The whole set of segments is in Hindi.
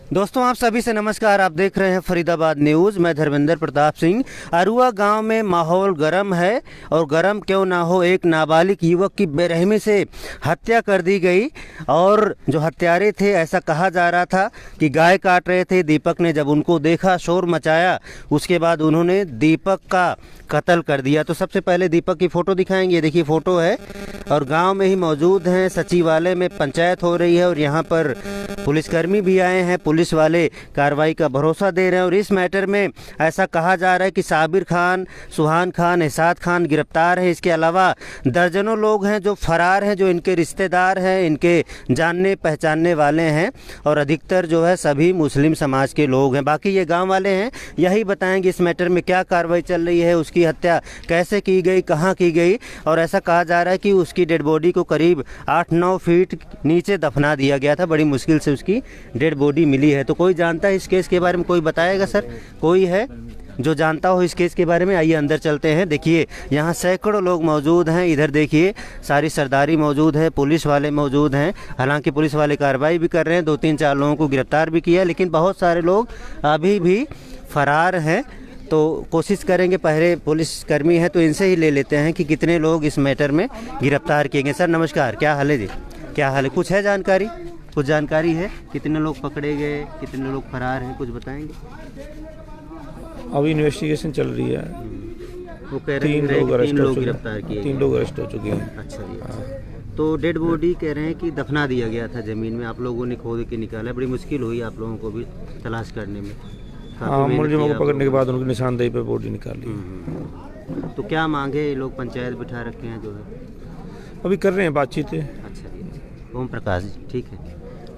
दोस्तों आप सभी से नमस्कार। आप देख रहे हैं फरीदाबाद न्यूज़। मैं धर्मेंद्र प्रताप सिंह। अरुआ गांव में माहौल गर्म है और गर्म क्यों ना हो, एक नाबालिग युवक की बेरहमी से हत्या कर दी गई। और जो हत्यारे थे, ऐसा कहा जा रहा था कि गाय काट रहे थे। दीपक ने जब उनको देखा, शोर मचाया, उसके बाद उन्होंने दीपक का कत्ल कर दिया। तो सबसे पहले दीपक की फ़ोटो दिखाएंगे। देखिए फ़ोटो है और गांव में ही मौजूद हैं। सचिवालय में पंचायत हो रही है और यहाँ पर पुलिसकर्मी भी आए हैं। पुलिस वाले कार्रवाई का भरोसा दे रहे हैं और इस मैटर में ऐसा कहा जा रहा है कि साबिर खान, सुहान खान, एहसाद खान गिरफ्तार है। इसके अलावा दर्जनों लोग हैं जो फरार हैं, जो इनके रिश्तेदार हैं, इनके जानने पहचानने वाले हैं और अधिकतर जो है सभी मुस्लिम समाज के लोग हैं। बाकी ये गांव वाले हैं, यही बताएंगे इस मैटर में क्या कार्रवाई चल रही है, उसकी हत्या कैसे की गई, कहाँ की गई। और ऐसा कहा जा रहा है कि उसकी डेड बॉडी को करीब 8-9 फीट नीचे दफना दिया गया था। बड़ी मुश्किल से उसकी डेड बॉडी मिली है। तो कोई जानता है इस केस के बारे में? कोई बताएगा सर? कोई है जो जानता हो इस केस के बारे में? आइए अंदर चलते हैं। देखिए यहाँ सैकड़ों लोग मौजूद हैं। इधर देखिए सारी सरदारी मौजूद है, पुलिस वाले मौजूद हैं। हालांकि पुलिस वाले कार्रवाई भी कर रहे हैं, 2-3-4 लोगों को गिरफ्तार भी किया, लेकिन बहुत सारे लोग अभी भी फरार हैं। तो कोशिश करेंगे, पहले पुलिसकर्मी हैं तो इनसे ही ले लेते हैं कि कितने लोग इस मैटर में गिरफ्तार किए गए। सर नमस्कार, क्या हाल है जी? क्या हाल है? कुछ है जानकारी? कुछ जानकारी है? कितने लोग पकड़े गए, कितने लोग फरार हैं, कुछ बताएंगे? अभी इन्वेस्टिगेशन चल रही है। वो कह रहे हैं 3 लोग गिरफ्तार किए, 3 लोग अरेस्ट हो चुके हैं। अच्छा जी। तो डेड बॉडी कह रहे हैं कि दफना दिया गया था ज़मीन में, आप लोगों ने खोद के निकाला। बड़ी मुश्किल हुई आप लोगों को भी तलाश करने में। हाँ, मुलजिमों को पकड़ने के बाद उनकी निशानदेही पे बॉडी निकाली। तो क्या मांगे लोग? पंचायत बिठा रखे हैं जो है, अभी कर रहे हैं बातचीत। अच्छा जी। ओम प्रकाश जी, ठीक है,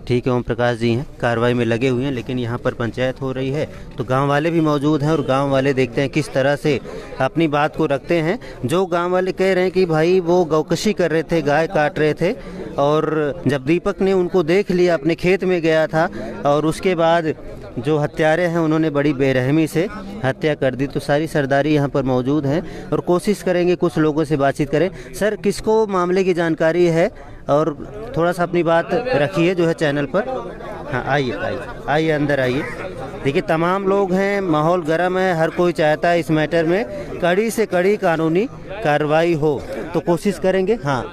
ठीक है। ओम प्रकाश जी हैं, कार्रवाई में लगे हुए हैं, लेकिन यहाँ पर पंचायत हो रही है तो गांव वाले भी मौजूद हैं और गांव वाले देखते हैं किस तरह से अपनी बात को रखते हैं। जो गांव वाले कह रहे हैं कि भाई वो गौकशी कर रहे थे, गाय काट रहे थे और जब दीपक ने उनको देख लिया, अपने खेत में गया था और उसके बाद जो हत्यारे हैं उन्होंने बड़ी बेरहमी से हत्या कर दी। तो सारी सरदारी यहाँ पर मौजूद है और कोशिश करेंगे कुछ लोगों से बातचीत करें। सर किसको मामले की जानकारी है और थोड़ा सा अपनी बात रखिए जो है चैनल पर। हाँ आइए आइए आइए अंदर आइए। देखिए तमाम लोग हैं, माहौल गर्म है, हर कोई चाहता है इस मैटर में कड़ी से कड़ी कानूनी कार्रवाई हो। तो कोशिश करेंगे। हाँ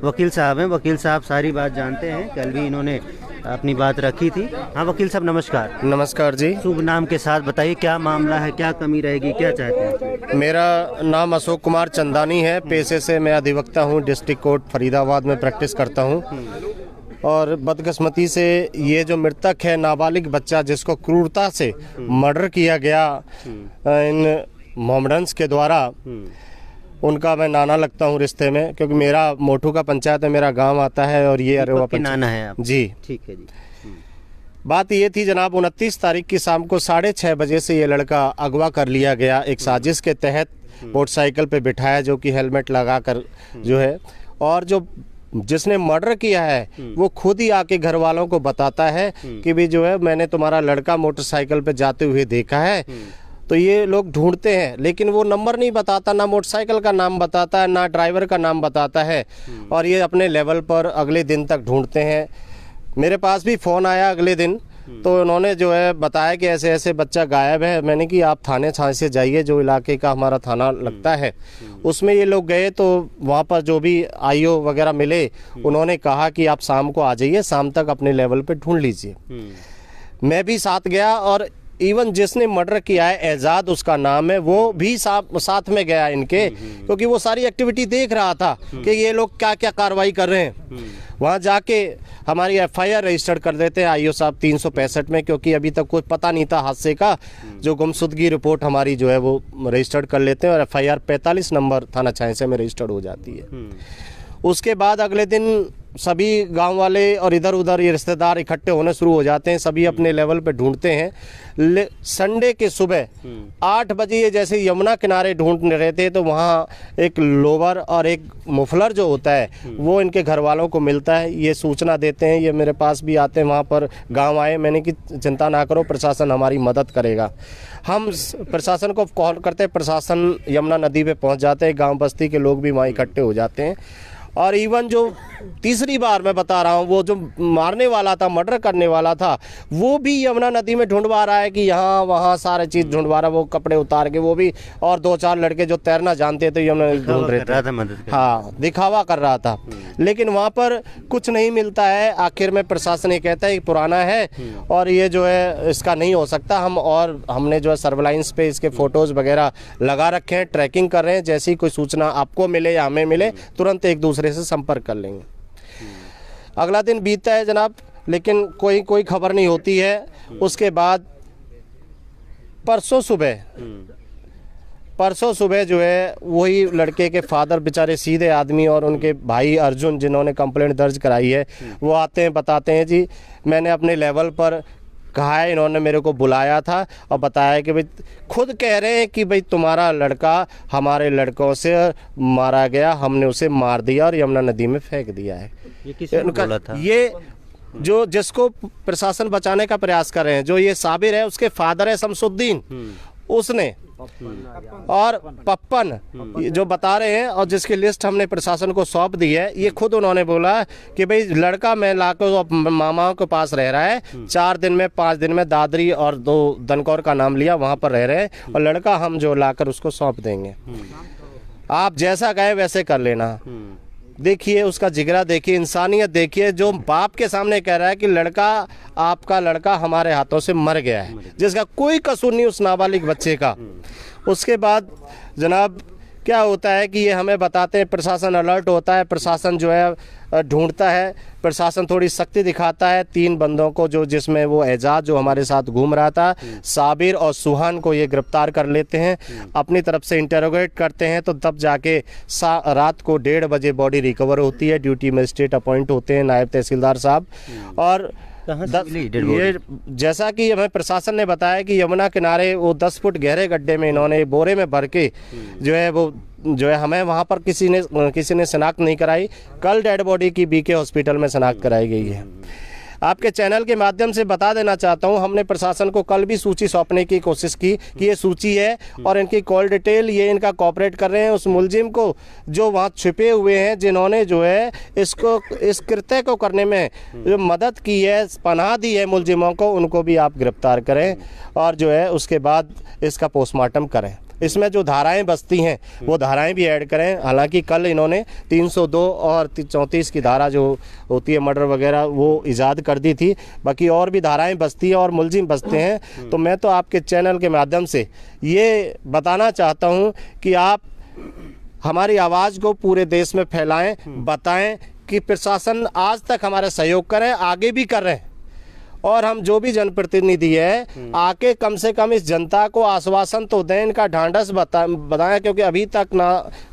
वकील साहब हैं, वकील साहब सारी बात जानते हैं, कल भी इन्होंने अपनी बात रखी थी। हाँ वकील साहब नमस्कार। नमस्कार जी। शुभ नाम के साथ बताइए क्या मामला है, क्या कमी रहेगी, क्या चाहते हैं? मेरा नाम अशोक कुमार चंदानी है। पेशे से मैं अधिवक्ता हूँ, डिस्ट्रिक्ट कोर्ट फरीदाबाद में प्रैक्टिस करता हूँ। और बदकिस्मती से ये जो मृतक है, नाबालिग बच्चा जिसको क्रूरता से मर्डर किया गया इन मोहम्मडन्स के द्वारा, उनका मैं नाना लगता हूँ रिश्ते में, क्योंकि मेरा मोटू का पंचायत है, मेरा गांव आता है और ये अरुआ पंचायत नाना है आप? जी ठीक है जी। बात ये थी जनाब, 29 तारीख की शाम को 6:30 बजे से ये लड़का अगवा कर लिया गया एक साजिश के तहत। मोटरसाइकिल पे बिठाया, जो कि हेलमेट लगा कर जो है, और जो जिसने मर्डर किया है वो खुद ही आके घर वालों को बताता है कि भी जो है मैंने तुम्हारा लड़का मोटरसाइकिल पे जाते हुए देखा है। तो ये लोग ढूंढते हैं, लेकिन वो नंबर नहीं बताता, ना मोटरसाइकिल का नाम बताता है, ना ड्राइवर का नाम बताता है। और ये अपने लेवल पर अगले दिन तक ढूंढते हैं। मेरे पास भी फ़ोन आया अगले दिन, तो उन्होंने जो है बताया कि ऐसे ऐसे बच्चा गायब है। मैंने कि आप थाने से जाइए, जो इलाके का हमारा थाना लगता है उसमें ये लोग गए। तो वहाँ पर जो भी आईओ वगैरह मिले, उन्होंने कहा कि आप शाम को आ जाइए, शाम तक अपने लेवल पे ढूंढ लीजिए। मैं भी साथ गया और इवन जिसने मर्डर किया है, एजाद उसका नाम है, वो भी साथ में गया इनके, क्योंकि वो सारी एक्टिविटी देख रहा था कि ये लोग क्या क्या कार्रवाई कर रहे हैं। वहाँ जाके हमारी FIR रजिस्टर्ड कर देते हैं आईओ साहब 365 में, क्योंकि अभी तक कुछ पता नहीं था हादसे का। जो गुमशुदगी रिपोर्ट हमारी जो है वो रजिस्टर्ड कर लेते हैं और FIR 45 नंबर थाना छांसे में रजिस्टर्ड हो जाती है। उसके बाद अगले दिन सभी गांव वाले और इधर उधर ये रिश्तेदार इकट्ठे होने शुरू हो जाते हैं, सभी अपने लेवल पे ढूंढते हैं। संडे के सुबह 8 बजे ये जैसे यमुना किनारे ढूंढ रहे थे, तो वहाँ एक लोवर और एक मुफलर जो होता है वो इनके घर वालों को मिलता है। ये सूचना देते हैं, ये मेरे पास भी आते हैं, वहाँ पर गाँव आए। मैंने कि चिंता ना करो, प्रशासन हमारी मदद करेगा। हम प्रशासन को कॉल करते हैं, प्रशासन यमुना नदी पे पहुँच जाते हैं, गाँव बस्ती के लोग भी वहाँ इकट्ठे हो जाते हैं और इवन जो तीसरी बार मैं बता रहा हूँ, वो जो मारने वाला था, मर्डर करने वाला था, वो भी यमुना नदी में ढूंढवा रहा है कि यहाँ वहाँ सारे चीज़ ढूंढवा रहा है, वो कपड़े उतार के, वो भी, और 2-4 लड़के जो तैरना जानते थे यमुना ढूंढ रहे थे। हाँ, दिखावा कर रहा था, लेकिन वहाँ पर कुछ नहीं मिलता है। आखिर में प्रशासन ये कहता है पुराना है और ये जो है इसका नहीं हो सकता। हमने जो है सर्विलांस पे इसके फोटोज वगैरह लगा रखे हैं, ट्रैकिंग कर रहे हैं। जैसी कोई सूचना आपको मिले या हमें मिले, तुरंत एक दूसरे से संपर्क कर लेंगे। अगला दिन बीतता है जनाब, लेकिन कोई खबर नहीं होती है। उसके बाद परसों सुबह जो है वही लड़के के फादर, बेचारे सीधे आदमी, और उनके भाई अर्जुन, जिन्होंने कंप्लेंट दर्ज कराई है, वो आते हैं, बताते हैं जी मैंने अपने लेवल पर कहा है, इन्होंने मेरे को बुलाया था और बताया कि भाई, खुद कह रहे हैं कि भाई तुम्हारा लड़का हमारे लड़कों से मारा गया, हमने उसे मार दिया और यमुना नदी में फेंक दिया है। ये किसने बोला था? ये जो जिसको प्रशासन बचाने का प्रयास कर रहे हैं, जो ये साबिर है, उसके फादर है शमसुद्दीन, उसने, और पप्पन जो बता रहे हैं, और जिसकी लिस्ट हमने प्रशासन को सौंप दी है, ये खुद उन्होंने बोला कि भाई लड़का मैं लाकर मामाओं के पास रह रहा है, 4 दिन में 5 दिन में दादरी और 2 दनकौर का नाम लिया, वहाँ पर रह रहे हैं, और लड़का हम जो लाकर उसको सौंप देंगे, आप जैसा कहे वैसे कर लेना। देखिए उसका जिगरा देखिए, इंसानियत देखिए, जो बाप के सामने कह रहा है कि लड़का, आपका लड़का हमारे हाथों से मर गया है, जिसका कोई कसूर नहीं उस नाबालिग बच्चे का। उसके बाद जनाब क्या होता है कि ये हमें बताते हैं, प्रशासन अलर्ट होता है, प्रशासन जो है ढूंढता है, प्रशासन थोड़ी सख्ती दिखाता है। 3 बंदों को, जो जिसमें वो एजाज जो हमारे साथ घूम रहा था, साबिर और सुहान को ये गिरफ्तार कर लेते हैं, अपनी तरफ से इंटरोगेट करते हैं। तो तब जाके रात को 1:30 बजे बॉडी रिकवर होती है। ड्यूटी मजिस्ट्रेट अपॉइंट होते हैं, नायब तहसीलदार साहब। और ये जैसा कि हमें प्रशासन ने बताया कि यमुना किनारे वो 10 फुट गहरे गड्ढे में इन्होंने बोरे में भर के जो है वो जो है, हमें वहाँ पर किसी ने शिनाख्त नहीं कराई। कल डेड बॉडी की बीके हॉस्पिटल में शिनाख्त कराई गई है। आपके चैनल के माध्यम से बता देना चाहता हूं, हमने प्रशासन को कल भी सूची सौंपने की कोशिश की कि ये सूची है और इनकी कॉल डिटेल, ये इनका कॉपरेट कर रहे हैं उस मुलजिम को जो वहाँ छुपे हुए हैं, जिन्होंने जो है इस कृत्य को करने में जो मदद की है, पनाह दी है मुलजिमों को, उनको भी आप गिरफ्तार करें और जो है उसके बाद इसका पोस्टमार्टम करें। इसमें जो धाराएं बसती हैं वो धाराएं भी ऐड करें। हालांकि कल इन्होंने 302 और 34 की धारा जो होती है मर्डर वगैरह वो ईजाद कर दी थी, बाकी और भी धाराएं बसती हैं और मुलजिम बसते हैं। तो मैं तो आपके चैनल के माध्यम से ये बताना चाहता हूं कि आप हमारी आवाज़ को पूरे देश में फैलाएं, बताएं कि प्रशासन आज तक हमारा सहयोग करें, आगे भी कर रहे हैं। और हम जो भी जनप्रतिनिधि है आके कम से कम इस जनता को आश्वासन तो दें, इनका ढांढस बताएं, क्योंकि अभी तक ना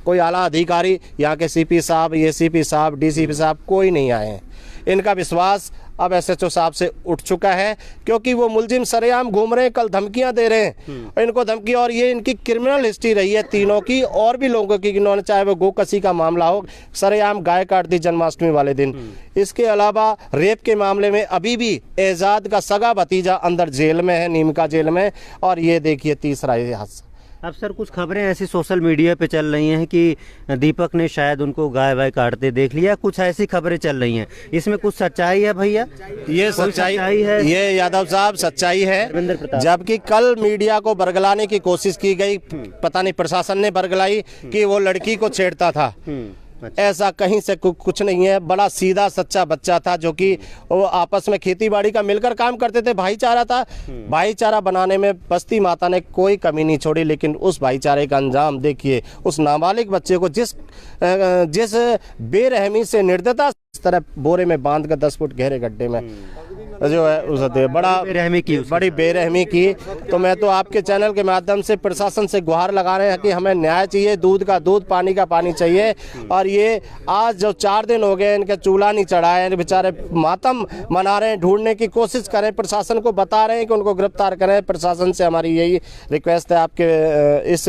कोई आला अधिकारी, यहाँ के सीपी साहब, एसीपी साहब, डीसीपी साहब कोई नहीं आए हैं। इनका विश्वास अब एसएचओ साहब से उठ चुका है, क्योंकि वो मुलजिम सरेआम घूम रहे हैं, कल धमकियां दे रहे हैं और इनको धमकी, और ये इनकी क्रिमिनल हिस्ट्री रही है तीनों की और भी लोगों की, इन्होंने चाहे वो गोकसी का मामला हो, सरेआम गाय काट दी जन्माष्टमी वाले दिन। इसके अलावा रेप के मामले में अभी भी एजाद का सगा भतीजा अंदर जेल में है, नीमका जेल में। और ये देखिए तीसरा ये हादसा। अब सर कुछ खबरें ऐसी सोशल मीडिया पे चल रही हैं कि दीपक ने शायद उनको गाय वाय काटते देख लिया, कुछ ऐसी खबरें चल रही हैं, इसमें कुछ सच्चाई है भैया? ये सच्चाई है, ये यादव साहब सच्चाई है। जबकि कल मीडिया को बरगलाने की कोशिश की गई, पता नहीं प्रशासन ने बरगलाई कि वो लड़की को छेड़ता था। ऐसा कहीं से कुछ नहीं है। बड़ा सीधा सच्चा बच्चा था, जो कि वो आपस में खेती बाड़ी का मिलकर काम करते थे, भाईचारा था। भाईचारा बनाने में बस्ती माता ने कोई कमी नहीं छोड़ी, लेकिन उस भाईचारे का अंजाम देखिए। उस नाबालिग बच्चे को जिस बेरहमी से, निर्दयता इस तरह बोरे में बांध कर 10 फुट गहरे गड्ढे में जो है उसे बड़ी बेरहमी की। तो मैं तो आपके चैनल के माध्यम से प्रशासन से गुहार लगा रहे हैं कि हमें न्याय चाहिए, दूध का दूध, पानी का पानी चाहिए। और ये आज जो 4 दिन हो गए इनका चूल्हा नहीं चढ़ा है, बेचारे मातम मना रहे हैं, ढूंढने की कोशिश करें, प्रशासन को बता रहे हैं कि उनको गिरफ्तार करें। प्रशासन से हमारी यही रिक्वेस्ट है आपके इस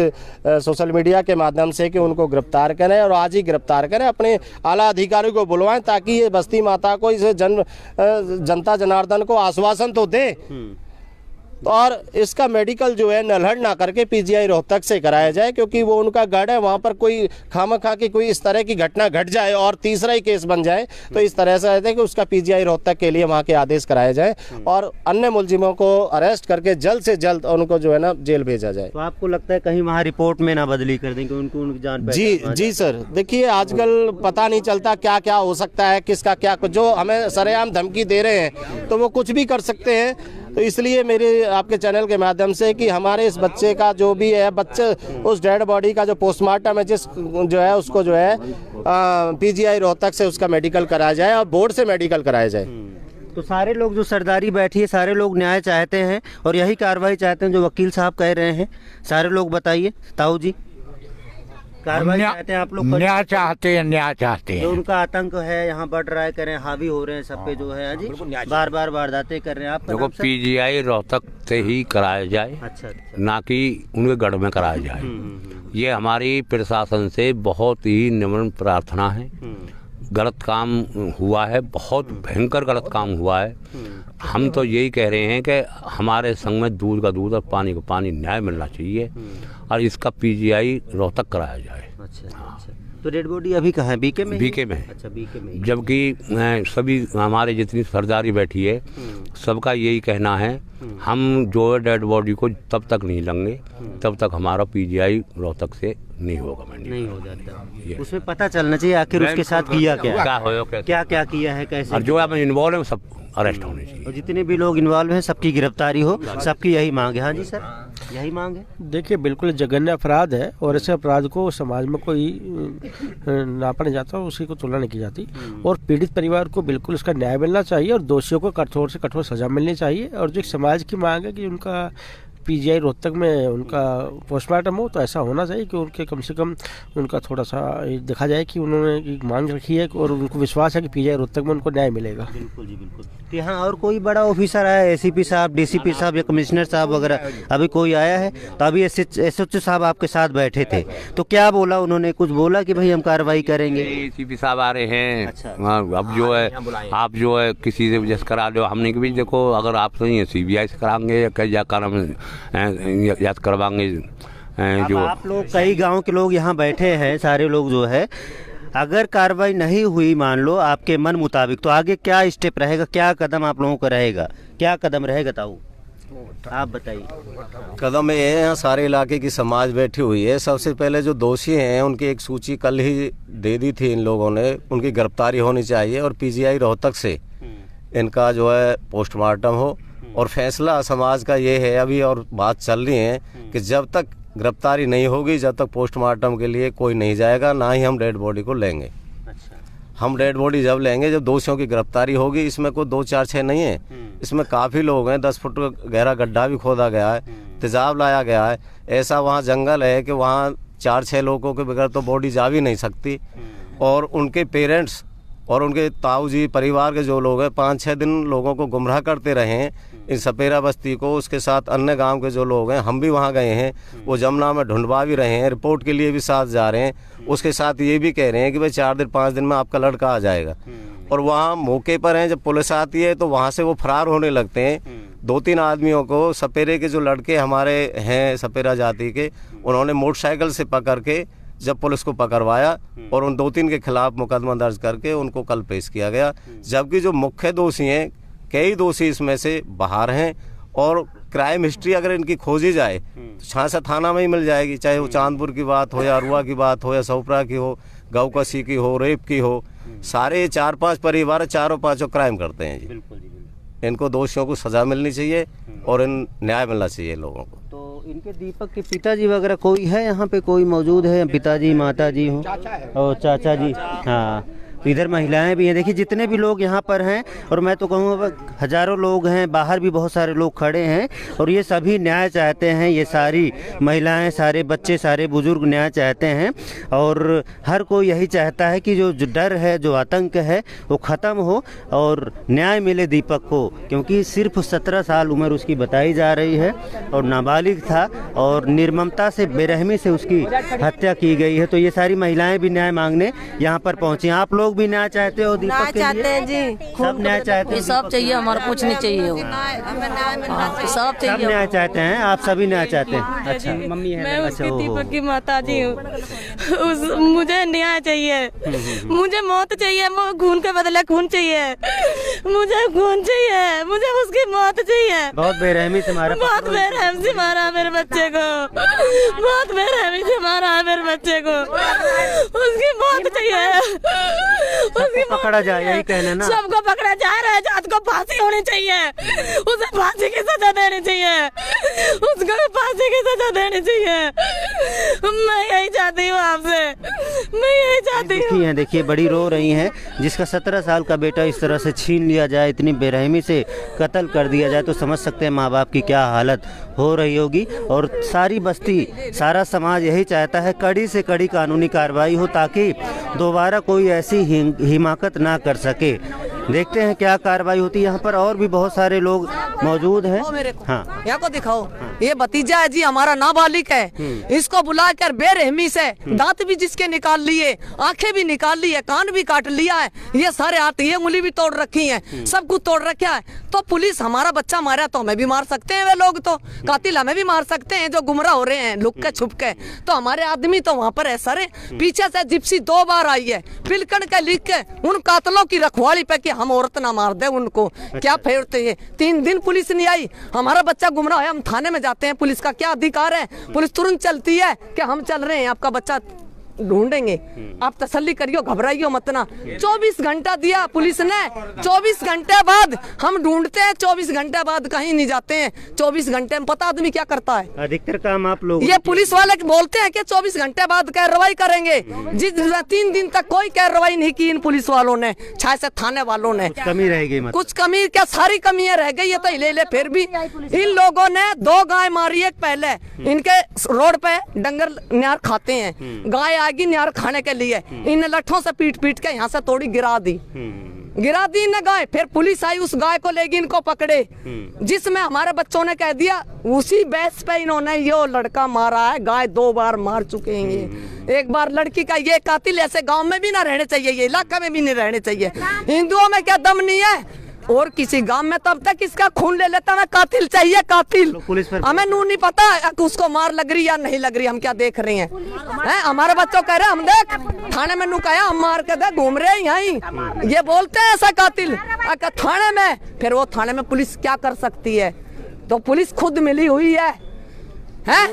सोशल मीडिया के माध्यम से कि उनको गिरफ्तार करें और आज ही गिरफ्तार करें, अपने आला अधिकारी को बुलवाएं, ताकि ये बस्ती माता को, इस जनता जनार्दन को आश्वासन तो दे। तो और इसका मेडिकल जो है नल्हड़ ना करके पीजीआई रोहतक से कराया जाए, क्योंकि वो उनका गढ़ है, वहाँ पर कोई खामखा की कोई इस तरह की घटना घट जाए और तीसरा ही केस बन जाए तो इस तरह से रहता है कि उसका पीजीआई रोहतक के लिए वहाँ के आदेश कराए जाए और अन्य मुलजिमों को अरेस्ट करके जल्द से जल्द उनको जो है ना जेल भेजा जाए। तो आपको लगता है कहीं वहाँ रिपोर्ट में ना बदली कर दें कि उनको उनकी जान जी सर, देखिए आजकल पता नहीं चलता क्या क्या हो सकता है, किसका क्या, जो हमें सरेआम धमकी दे रहे हैं तो वो कुछ भी कर सकते हैं। तो इसलिए मेरे आपके चैनल के माध्यम से कि हमारे इस बच्चे का जो भी है, बच्चे उस डेड बॉडी का जो पोस्टमार्टम है जिस जो है उसको जो है पीजीआई रोहतक से उसका मेडिकल कराया जाए और बोर्ड से मेडिकल कराया जाए। तो सारे लोग जो सरदारी बैठी है, सारे लोग न्याय चाहते हैं और यही कार्रवाई चाहते हैं जो वकील साहब कह रहे हैं। सारे लोग बताइए ताऊ जी, कार्रवाई चाहते हैं आप लोग? न्याय चाहते हैं, न्याय चाहते जो हैं। उनका आतंक है यहाँ बढ़ रहा है, करें हावी हो रहे हैं सब पे जो है जी, बार बार वारदातें कर रहे हैं। आपका देखो नाम सर? पीजीआई रोहतक से ही कराया जाए, अच्छा अच्छा। ना कि उनके गढ़ में कराया जाए। ये हमारी प्रशासन से बहुत ही निम्न प्रार्थना है। गलत काम हुआ है, बहुत भयंकर गलत काम हुआ है। हम तो यही कह रहे हैं कि हमारे संग में दूध का दूध और पानी का पानी न्याय मिलना चाहिए और इसका पीजीआई रोहतक कराया जाए। अच्छा अच्छा। तो डेड बॉडी अभी कहाँ है? बीके में? बीके में। अच्छा बीके में। जबकि सभी हमारे जितनी सरदारी बैठी है सबका यही कहना है, हम जो है डेड बॉडी को तब तक नहीं लेंगे तब तक हमारा पीजीआई रोहतक से नहीं होगा। नहीं हो जाता, उसमें पता चलना चाहिए आखिर उसके साथ किया क्या हो, क्या क्या किया है, कैसे, और जो है इन्वॉल्व है सब अरेस्ट होने चाहिए। और जितने भी लोग इन्वॉल्व हैं सबकी गिरफ्तारी हो, सबकी यही मांग है। हाँ जी सर, यही मांग है। देखिए बिल्कुल जघन्य अपराध है और ऐसे अपराध को समाज में कोई नापा नहीं जाता, उसी को तुलना नहीं की जाती और पीड़ित परिवार को बिल्कुल इसका न्याय मिलना चाहिए और दोषियों को कठोर से कठोर सजा मिलनी चाहिए। और जो समाज की मांग है कि उनका पीजीआई रोहतक में उनका पोस्टमार्टम हो, तो ऐसा होना चाहिए कि उनके कम से कम उनका थोड़ा सा देखा जाए कि उन्होंने एक मांग रखी है और उनको विश्वास है कि पीजीआई रोहतक में उनको न्याय मिलेगा। बिल्कुल जी बिल्कुल। तो यहाँ और कोई बड़ा ऑफिसर आया है, एसीपी साहब, डीसीपी साहब या कमिश्नर साहब वगैरह अभी कोई आया है? तो अभी एसएचओ साहब आपके साथ बैठे थे तो क्या बोला उन्होंने? कुछ बोला कि भाई हम कार्रवाई करेंगे? एसीपी साहब आ रहे हैं। अच्छा। अब जो है आप जो है किसी से जैसे करा लो, हमने भी देखो अगर आप सही सीबीआई से कराएंगे या कई याद करवाएंगे। जो आप लोग कई गांव के लोग यहाँ बैठे हैं, सारे लोग जो है, अगर कार्रवाई नहीं हुई मान लो आपके मन मुताबिक, तो आगे क्या स्टेप रहेगा, क्या कदम आप लोगों का रहेगा, क्या कदम रहेगा ताऊ आप बताइए? कदम ये है, यहाँ सारे इलाके की समाज बैठी हुई है। सबसे पहले जो दोषी हैं उनकी एक सूची कल ही दे दी थी इन लोगों ने, उनकी गिरफ्तारी होनी चाहिए और पीजीआई रोहतक से इनका जो है पोस्टमार्टम हो। और फैसला समाज का ये है अभी, और बात चल रही है कि जब तक गिरफ्तारी नहीं होगी जब तक पोस्टमार्टम के लिए कोई नहीं जाएगा, ना ही हम डेड बॉडी को लेंगे। अच्छा। हम डेड बॉडी जब लेंगे जब दोषियों की गिरफ्तारी होगी। इसमें कोई 2 4 6 नहीं है, इसमें काफ़ी लोग हैं। 10 फुट गहरा गड्ढा भी खोदा गया है, तेजाब लाया गया है। ऐसा वहाँ जंगल है कि वहाँ 4 6 लोगों के बगैर तो बॉडी जा भी नहीं सकती। और उनके पेरेंट्स और उनके ताऊ जी परिवार के जो लोग हैं 5 6 दिन लोगों को गुमराह करते रहे हैं इन सपेरा बस्ती को। उसके साथ अन्य गांव के जो लोग हैं, हम भी वहां गए हैं, वो जमुना में ढूंढवा भी रहे हैं, रिपोर्ट के लिए भी साथ जा रहे हैं। उसके साथ ये भी कह रहे हैं कि भाई 4 दिन 5 दिन में आपका लड़का आ जाएगा। और वहाँ मौके पर हैं, जब पुलिस आती है तो वहाँ से वो फरार होने लगते हैं। 2-3 आदमियों को सपेरे के जो लड़के हमारे हैं सपेरा जाति के, उन्होंने मोटरसाइकिल से पकड़ के जब पुलिस को पकड़वाया और उन 2-3 के खिलाफ मुकदमा दर्ज करके उनको कल पेश किया गया। जबकि जो मुख्य दोषी हैं, कई दोषी इसमें से बाहर हैं और क्राइम हिस्ट्री अगर इनकी खोजी जाए तो छाछा थाना में ही मिल जाएगी, चाहे वो चांदपुर की बात हो या अरुआ की बात हो या सौपरा की हो, गौकसी की हो, रेप की हो। सारे 4-5 परिवार 4-5 क्राइम करते हैं जी। इनको दोषियों को सजा मिलनी चाहिए और इन न्याय मिलना चाहिए लोगों को। तो इनके दीपक के पिताजी वगैरह कोई है यहाँ पे, कोई मौजूद है? पिताजी माताजी हो और चाचा जी? हाँ, इधर महिलाएं भी हैं। देखिए जितने भी लोग यहाँ पर हैं, और मैं तो कहूँगा हजारों लोग हैं, बाहर भी बहुत सारे लोग खड़े हैं और ये सभी न्याय चाहते हैं। ये सारी महिलाएं, सारे बच्चे, सारे बुजुर्ग न्याय चाहते हैं और हर कोई यही चाहता है कि जो डर है, जो आतंक है वो ख़त्म हो और न्याय मिले दीपक को, क्योंकि सिर्फ 17 साल उम्र उसकी बताई जा रही है और नाबालिग था और निर्ममता से, बेरहमी से उसकी हत्या की गई है। तो ये सारी महिलाएं भी न्याय मांगने यहाँ पर पहुँची। आप लोग लोग भी न्याय चाहते हो दीपक के चाहते लिए? हैं जी, सब न्याय चाहते हैं? सब चाहिए, हमारा कुछ नहीं चाहिए वो। सब सब चाहिए। न्याय चाहते हैं, आप सभी न्याय चाहते हैं? अच्छा, मम्मी है। मैं अच्छा, उसकी ओहो। दीपक की माता जी हूँ। मुझे न्याय चाहिए, मुझे मौत चाहिए, खून के बदले खून चाहिए, मुझे खून चाहिए, मुझे उसकी मौत चाहिए। बहुत बेरहमी से मारा, बहुत बेरहम से मारा मेरे बच्चे को, बहुत बेरहमी से मारा मेरे बच्चे को, उसकी मौत चाहिए, उसकी पकड़ा जाए, यही कहना ना? सबको पकड़ा जा रहा है, जात को फांसी होनी चाहिए, उसे फांसी की सजा देनी चाहिए, उसको फांसी की सजा देनी चाहिए। मैं यही चाहती हूँ आपसे, मैं यही चाहती हूँ। देखिए बड़ी रो रही हैं, जिसका 17 साल का बेटा इस तरह से छीन लिया जाए, इतनी बेरहमी से कत्ल कर दिया जाए, तो समझ सकते हैं माँ बाप की क्या हालत हो रही होगी। और सारी बस्ती, सारा समाज यही चाहता है कड़ी से कड़ी कानूनी कार्रवाई हो, ताकि दोबारा कोई ऐसी हिमाकत ना कर सके। देखते हैं क्या कार्रवाई होती है। यहाँ पर और भी बहुत सारे लोग मौजूद हैं। हाँ, यहाँ को दिखाओ, ये भतीजा है जी हमारा, नाबालिग है, इसको बुलाकर बेरहमी से दांत भी जिसके निकाल लिए, आंखें भी निकाल ली है, कान भी काट लिया है, ये सारे हाथ, ये उंगली भी तोड़ रखी है, सब कुछ तोड़ रखा है। तो पुलिस हमारा बच्चा मारा तो हमें भी मार सकते हैं वे लोग, तो कातिल हमें भी मार सकते हैं जो गुमराह हो रहे हैं लुक के छुप के। तो हमारे आदमी तो वहाँ पर है सर, पीछे से जिप्सी 2 बार आई है, पिलकन के लिख के उन कातलों की रखवाली पे कि हम औरत ना मार दे उनको। क्या फेरते हैं, 3 दिन पुलिस नहीं आई, हमारा बच्चा गुमराह है, हम थाने में जाते हैं, पुलिस का क्या अधिकार है? पुलिस तुरंत चलती है कि हम चल रहे हैं, आपका बच्चा ढूंढेंगे, आप तसल्ली करियो, घबराइयो मत ना। 24 घंटा दिया पुलिस ने, 24 घंटे बाद हम ढूंढते हैं, 24 घंटे बाद कहीं नहीं जाते हैं। 24 घंटे में पता आदमी क्या करता है? अधिकतर काम आप लोग, ये पुलिस वाले बोलते हैं कि 24 घंटे बाद कार्रवाई करेंगे, जिस 3 दिन तक कोई कार्रवाई नहीं की इन पुलिस वालों ने, छाया से थाने वालों ने। कमी रहेगी मतलब? कुछ कमी क्या, सारी कमियां रह गई है तो ले फिर भी इन लोगों ने 2 गाय मारी है पहले, इनके रोड पे डंगर न्यार खाते हैं, गाय आएगी न्यार खाने के लिए, इन लठों से पीट पीट के यहाँ से थोड़ी गिरा दी ने गाय। फिर पुलिस आई, उस गाय को लेगी, इनको पकड़े, जिसमें हमारे बच्चों ने कह दिया उसी बेस पे इन्होंने ये लड़का मारा है, गाय 2 बार मार चुके हैं ये, 1 बार लड़की का। ये कातिल ऐसे गांव में भी ना रहने चाहिए, ये इलाका में भी नहीं रहने चाहिए। हिंदुओं में क्या दम नहीं है और किसी गांव में, तब तक इसका खून ले लेता। हमें कातिल चाहिए, कातिल। हमें नू नहीं पता उसको मार लग रही या नहीं लग रही, हम क्या देख रहे हैं? हमारे बच्चों कह रहे हम देख थाने में नू कहा हम मार के दे, घूम रहे हैं यहीं, ये बोलते हैं ऐसा कातिल थाने में। फिर वो थाने में पुलिस क्या कर सकती है? तो पुलिस खुद मिली हुई है,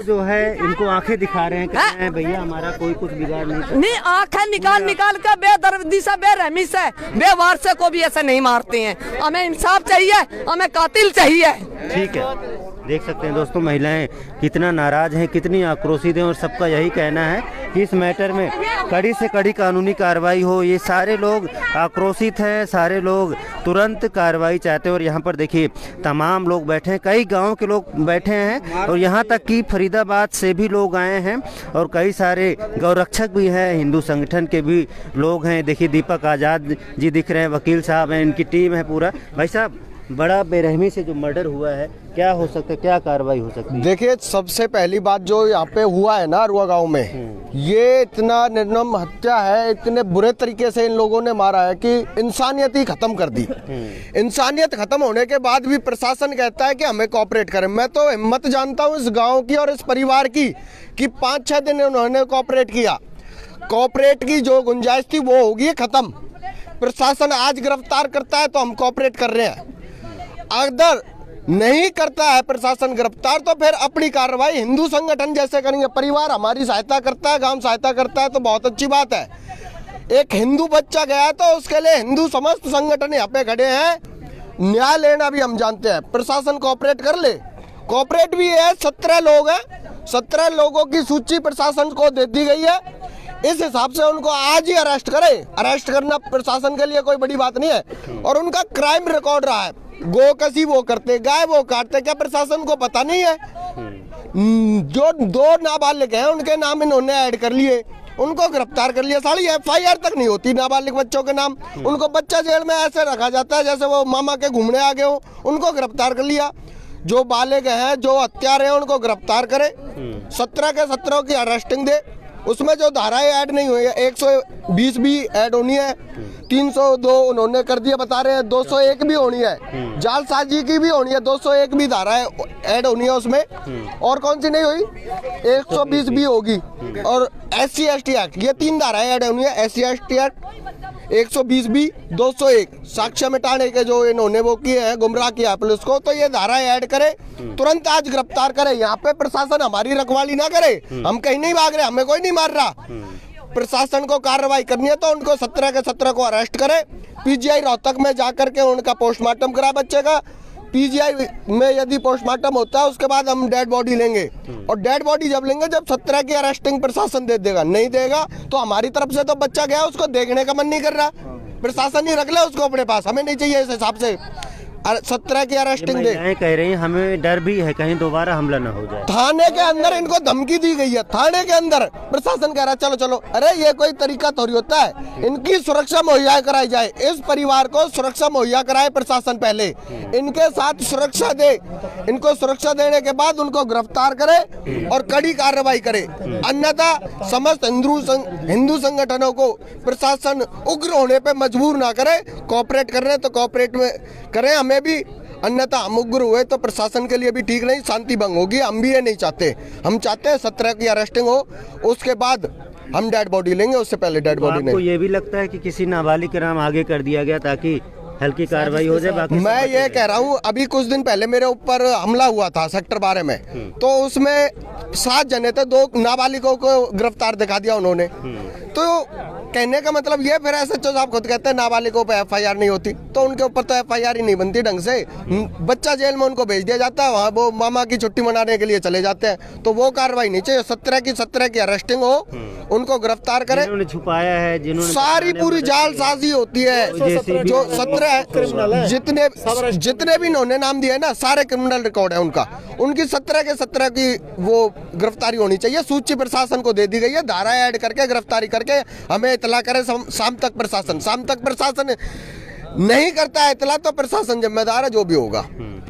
जो है इनको आंखें दिखा रहे हैं, कह रहे हैं भैया हमारा कोई कुछ बिगाड़ नहीं। आंखें निकाल के बेदर्दी से, बेरहमी से, बेवार से को भी ऐसे नहीं मारते हैं। हमें इंसाफ चाहिए, हमें कातिल चाहिए। ठीक है, देख सकते हैं दोस्तों महिलाएं कितना नाराज हैं, कितनी आक्रोशित हैं, और सबका यही कहना है कि इस मैटर में कड़ी से कड़ी कानूनी कार्रवाई हो। ये सारे लोग आक्रोशित हैं, सारे लोग तुरंत कार्रवाई चाहते हैं। और यहाँ पर देखिए तमाम लोग बैठे हैं, कई गाँव के लोग बैठे हैं, और यहाँ तक कि फरीदाबाद से भी लोग आए हैं, और कई सारे गौरक्षक भी हैं, हिंदू संगठन के भी लोग हैं। देखिए दीपक आज़ाद जी दिख रहे हैं, वकील साहब हैं, इनकी टीम है पूरा। भाई साहब, बड़ा बेरहमी से जो मर्डर हुआ है, क्या हो सकता है, क्या कार्रवाई हो सकती है? देखिए, सबसे पहली बात जो यहाँ पे हुआ है ना अरुआ गांव में, ये इतना निर्मम हत्या है, इतने बुरे तरीके से इन लोगों ने मारा है कि इंसानियत ही खत्म कर दी। इंसानियत खत्म होने के बाद भी प्रशासन कहता है कि हमें कोऑपरेट करें। मैं तो हिम्मत जानता हूँ इस गाँव की और इस परिवार की कि 5-6 दिन उन्होंने कोऑपरेट किया। कोऑपरेट की जो गुंजाइश थी वो होगी खत्म। प्रशासन आज गिरफ्तार करता है तो हम कोऑपरेट कर रहे हैं, अगर नहीं करता है प्रशासन गिरफ्तार तो फिर अपनी कार्रवाई हिंदू संगठन जैसे करेंगे। परिवार हमारी सहायता करता है, गांव सहायता करता है तो बहुत अच्छी बात है। एक हिंदू बच्चा गया तो उसके लिए हिंदू समस्त संगठन यहाँ पे खड़े हैं, न्याय लेना भी हम जानते हैं। प्रशासन कोऑपरेट कर ले, कोऑपरेट भी है। 17 लोग हैं, 17 लोगों की सूची प्रशासन को दे दी गई है। इस हिसाब से उनको आज ही अरेस्ट करें। अरेस्ट करना प्रशासन के लिए कोई बड़ी बात नहीं है। और उनका क्राइम रिकॉर्ड रहा है, गो कसी वो करते, गाय वो काटते, क्या प्रशासन को पता नहीं है? जो 2 नाबालिग हैं उनके नाम इन्होंने ऐड कर लिए, उनको गिरफ्तार कर लिया। साली FIR तक नहीं होती नाबालिग बच्चों के नाम, उनको बच्चा जेल में ऐसे रखा जाता है जैसे वो मामा के घूमने आ गए हो। उनको गिरफ्तार कर लिया। जो बालिग हैं, जो हत्यारे हैं, उनको गिरफ्तार करे, 17 के 17 की अरेस्टिंग दे उसमें जो धाराएं ऐड नहीं हुई है 120 भी ऐड होनी है, 302 उन्होंने कर दिया बता रहे हैं, 201 भी होनी है, जालसाजी की भी होनी है, 201 भी धाराएं ऐड होनी है उसमें, और कौन सी नहीं हुई 120 भी होगी, और SC/ST एक्ट, ये 3 धाराएं ऐड होनी है, SC/ST एक्ट 120 भी 201 साक्ष्य मिटाने के जो इन्होंने वो किए हैं, गुमराह किया पुलिस को, तो ये धाराएं ऐड करे, तुरंत आज गिरफ्तार करे। यहाँ पे प्रशासन हमारी रखवाली ना करे, हम कहीं नहीं भाग रहे, हमें कोई नहीं मार रहा। प्रशासन को कार्रवाई करनी है तो उनको 17 के 17 को अरेस्ट करे, PGI रोहतक में जाकर के उनका पोस्टमार्टम करा बच्चे का। PGI में यदि पोस्टमार्टम होता है उसके बाद हम डेड बॉडी लेंगे, और डेड बॉडी जब लेंगे जब 17 की अरेस्टिंग प्रशासन दे देगा, नहीं देगा तो हमारी तरफ से तो बच्चा गया, उसको देखने का मन नहीं कर रहा, प्रशासन ही रख ले उसको अपने पास, हमें नहीं चाहिए इस हिसाब से 17 की अरेस्टिंग दे। कह रही हैं हमें डर भी है कहीं दोबारा हमला न हो जाए। थाने के अंदर इनको धमकी दी गई है, थाने के अंदर प्रशासन कह रहा है चलो चलो, अरे ये कोई तरीका थोड़ी होता है, इनकी सुरक्षा मुहैया कराई जाए, इस परिवार को सुरक्षा मुहैया कराए प्रशासन, पहले इनके साथ सुरक्षा दे, इनको सुरक्षा देने के बाद उनको गिरफ्तार करे और कड़ी कार्रवाई करे, अन्यथा समस्त हिंदू संगठनों को प्रशासन उग्र होने पे मजबूर ना करे, कोऑपरेट कर रहे तो कोऑपरेट में करें हमें भी, अन्यथा हम उग्र हुए तो प्रशासन के लिए भी ठीक नहीं, शांति भंग होगी, हम भी ये नहीं चाहते। हम चाहते हैं 17 की अरेस्टिंग हो, उसके बाद हम डेड बॉडी लेंगे, उससे पहले डेड बॉडी नहीं। आपको ये भी लगता है कि किसी नाबालिग के नाम आगे कर दिया गया ताकि हल्की कार्रवाई हो जाए? बाकी मैं ये कह रहा हूँ, अभी कुछ दिन पहले मेरे ऊपर हमला हुआ था सेक्टर 12 में, तो उसमें 7 जने थे, 2 नाबालिगों को गिरफ्तार दिखा दिया उन्होंने, तो कहने का मतलब ये, फिर SHO साहब खुद कहते हैं नाबालिगों पे FIR नहीं होती, तो उनके ऊपर तो FIR ही नहीं बनती ढंग से, बच्चा जेल में उनको भेज दिया जाता है, वहाँ वो मामा की छुट्टी मनाने के लिए चले जाते हैं, तो वो कार्रवाई नहीं चाहिए। 17 की अरेस्टिंग हो, उनको गिरफ्तार करे, जिन्होंने छुपाया है, जिन्होंने सारी पूरी जालसाजी होती है, जो 17 जितने भी इन्होंने नाम दिए ना, सारे क्रिमिनल रिकॉर्ड है उनका, उनकी 17 के 17 की वो गिरफ्तारी होनी चाहिए, सूची प्रशासन को दे दी गई है, धारा ऐड करके गिरफ्तारी करके हमें इतला करे शाम तक प्रशासन नहीं करता है इतला तो प्रशासन जिम्मेदार है, जो भी होगा।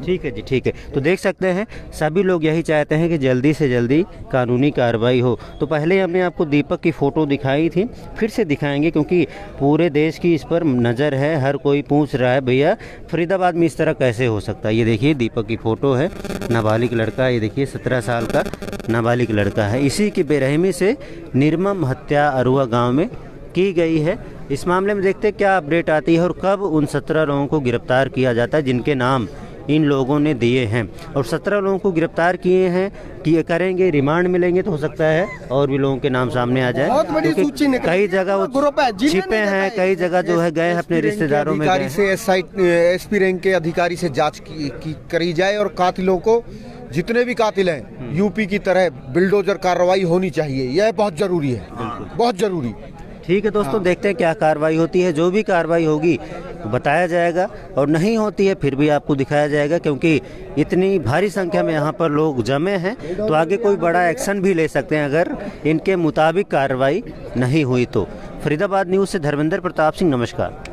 ठीक है जी, ठीक है। तो देख सकते हैं सभी लोग यही चाहते हैं कि जल्दी से जल्दी कानूनी कार्रवाई हो। तो पहले हमने आपको दीपक की फ़ोटो दिखाई थी, फिर से दिखाएंगे क्योंकि पूरे देश की इस पर नज़र है, हर कोई पूछ रहा है भैया फरीदाबाद में इस तरह कैसे हो सकता है। ये देखिए दीपक की फ़ोटो है, नाबालिग लड़का, ये देखिए 17 साल का नाबालिग लड़का है। इसी की बेरहमी से निर्मम हत्या अरुआ गाँव में की गई है। इस मामले में देखते हैं क्या अपडेट आती है और कब उन 17 लोगों को गिरफ्तार किया जाता है जिनके नाम इन लोगों ने दिए हैं। और 17 लोगों को गिरफ्तार किए हैं कि करेंगे, रिमांड मिलेंगे तो हो सकता है और भी लोगों के नाम सामने आ जाए, क्योंकि कई जगह वो छिपे हैं, कई जगह जो है गए अपने रिश्तेदारों में गए। से SP रैंक के अधिकारी से जांच करी जाए और कातिलों को, जितने भी कातिल हैं यूपी की तरह बिल्डोजर कार्रवाई होनी चाहिए, यह बहुत जरूरी है, बहुत जरूरी। ठीक है दोस्तों, देखते हैं क्या कार्रवाई होती है। जो भी कार्रवाई होगी बताया जाएगा और नहीं होती है फिर भी आपको दिखाया जाएगा, क्योंकि इतनी भारी संख्या में यहाँ पर लोग जमे हैं तो आगे कोई बड़ा एक्शन भी ले सकते हैं अगर इनके मुताबिक कार्रवाई नहीं हुई तो। फरीदाबाद न्यूज़ से धर्मेंद्र प्रताप सिंह, नमस्कार।